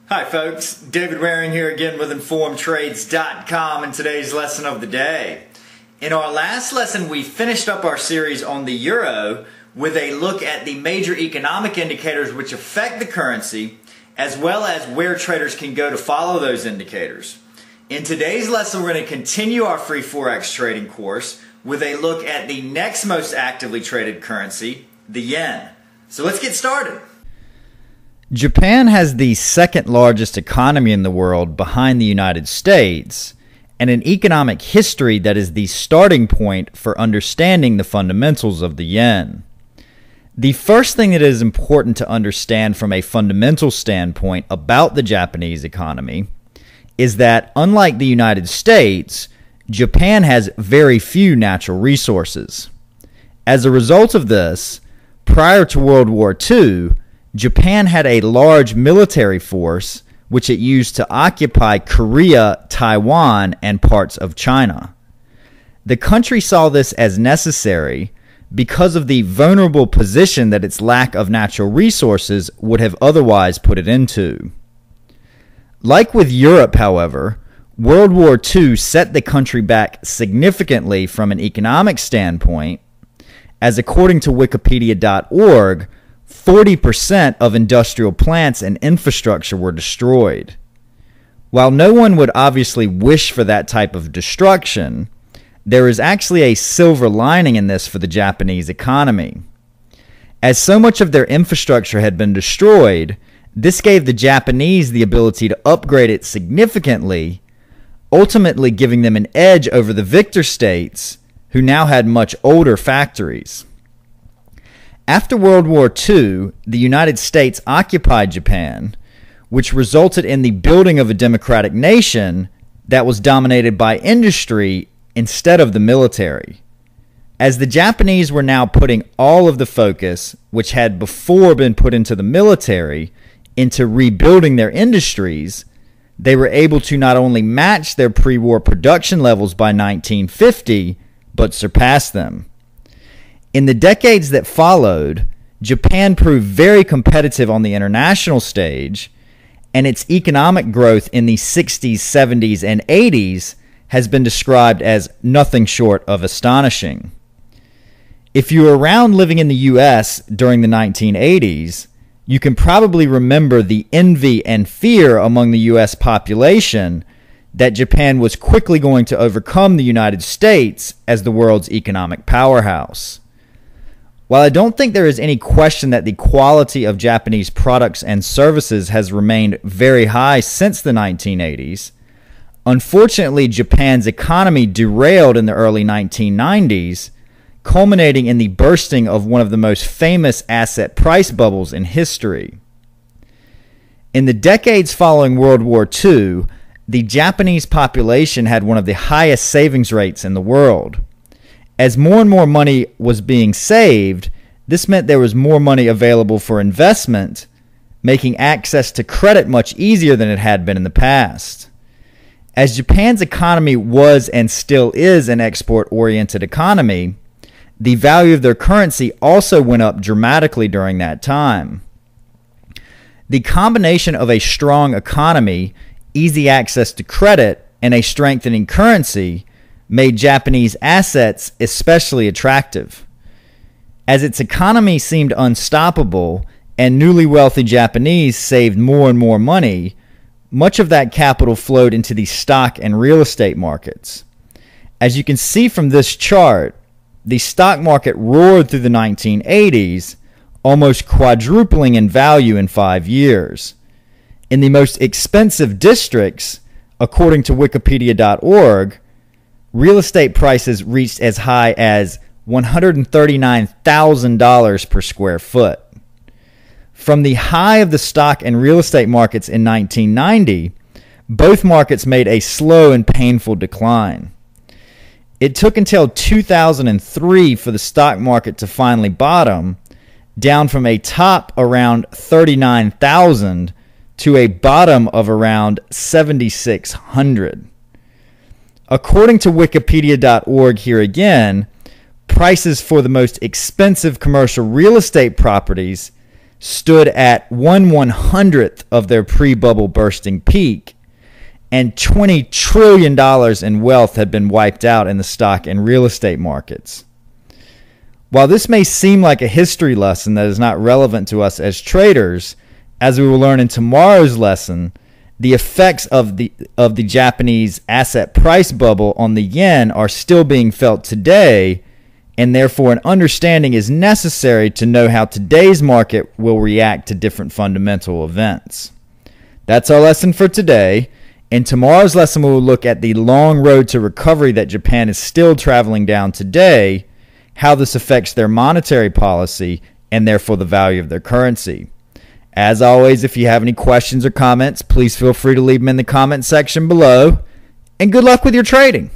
Hi folks, David Waring here again with InformedTrades.com and today's lesson of the day. In our last lesson we finished up our series on the euro with a look at the major economic indicators which affect the currency as well as where traders can go to follow those indicators. In today's lesson we're going to continue our free Forex trading course with a look at the next most actively traded currency, the yen. So let's get started. Japan has the second largest economy in the world behind the United States and an economic history that is the starting point for understanding the fundamentals of the yen. The first thing that is important to understand from a fundamental standpoint about the Japanese economy is that, unlike the United States, Japan has very few natural resources. As a result of this, prior to World War II, Japan had a large military force which it used to occupy Korea, Taiwan, and parts of China. The country saw this as necessary because of the vulnerable position that its lack of natural resources would have otherwise put it into. Like with Europe, however, World War II set the country back significantly from an economic standpoint, as according to Wikipedia.org, 40% of industrial plants and infrastructure were destroyed. While no one would obviously wish for that type of destruction, there is actually a silver lining in this for the Japanese economy. As so much of their infrastructure had been destroyed, this gave the Japanese the ability to upgrade it significantly, ultimately giving them an edge over the victor states, who now had much older factories. After World War II, the United States occupied Japan, which resulted in the building of a democratic nation that was dominated by industry instead of the military. As the Japanese were now putting all of the focus, which had before been put into the military, into rebuilding their industries, they were able to not only match their pre-war production levels by 1950, but surpass them. In the decades that followed, Japan proved very competitive on the international stage, and its economic growth in the 60s, 70s, and 80s has been described as nothing short of astonishing. If you were around living in the US during the 1980s, you can probably remember the envy and fear among the US population that Japan was quickly going to overcome the United States as the world's economic powerhouse. While I don't think there is any question that the quality of Japanese products and services has remained very high since the 1980s, unfortunately Japan's economy derailed in the early 1990s, culminating in the bursting of one of the most famous asset price bubbles in history. In the decades following World War II, the Japanese population had one of the highest savings rates in the world. As more and more money was being saved, this meant there was more money available for investment, making access to credit much easier than it had been in the past. As Japan's economy was and still is an export-oriented economy, the value of their currency also went up dramatically during that time. The combination of a strong economy, easy access to credit, and a strengthening currency made Japanese assets especially attractive. As its economy seemed unstoppable and newly wealthy Japanese saved more and more money, much of that capital flowed into the stock and real estate markets. As you can see from this chart, the stock market roared through the 1980s, almost quadrupling in value in 5 years. In the most expensive districts, according to Wikipedia.org, real estate prices reached as high as $139,000 per square foot. From the high of the stock and real estate markets in 1990, both markets made a slow and painful decline. It took until 2003 for the stock market to finally bottom, down from a top around 39,000 to a bottom of around 7,600. According to Wikipedia.org here again, prices for the most expensive commercial real estate properties stood at 1/100th of their pre-bubble bursting peak, and $20 trillion in wealth had been wiped out in the stock and real estate markets. While this may seem like a history lesson that is not relevant to us as traders, as we will learn in tomorrow's lesson, the effects of the Japanese asset price bubble on the yen are still being felt today, and therefore an understanding is necessary to know how today's market will react to different fundamental events. That's our lesson for today. In tomorrow's lesson, we will look at the long road to recovery that Japan is still traveling down today, how this affects their monetary policy, and therefore the value of their currency. As always, if you have any questions or comments, please feel free to leave them in the comment section below. And good luck with your trading.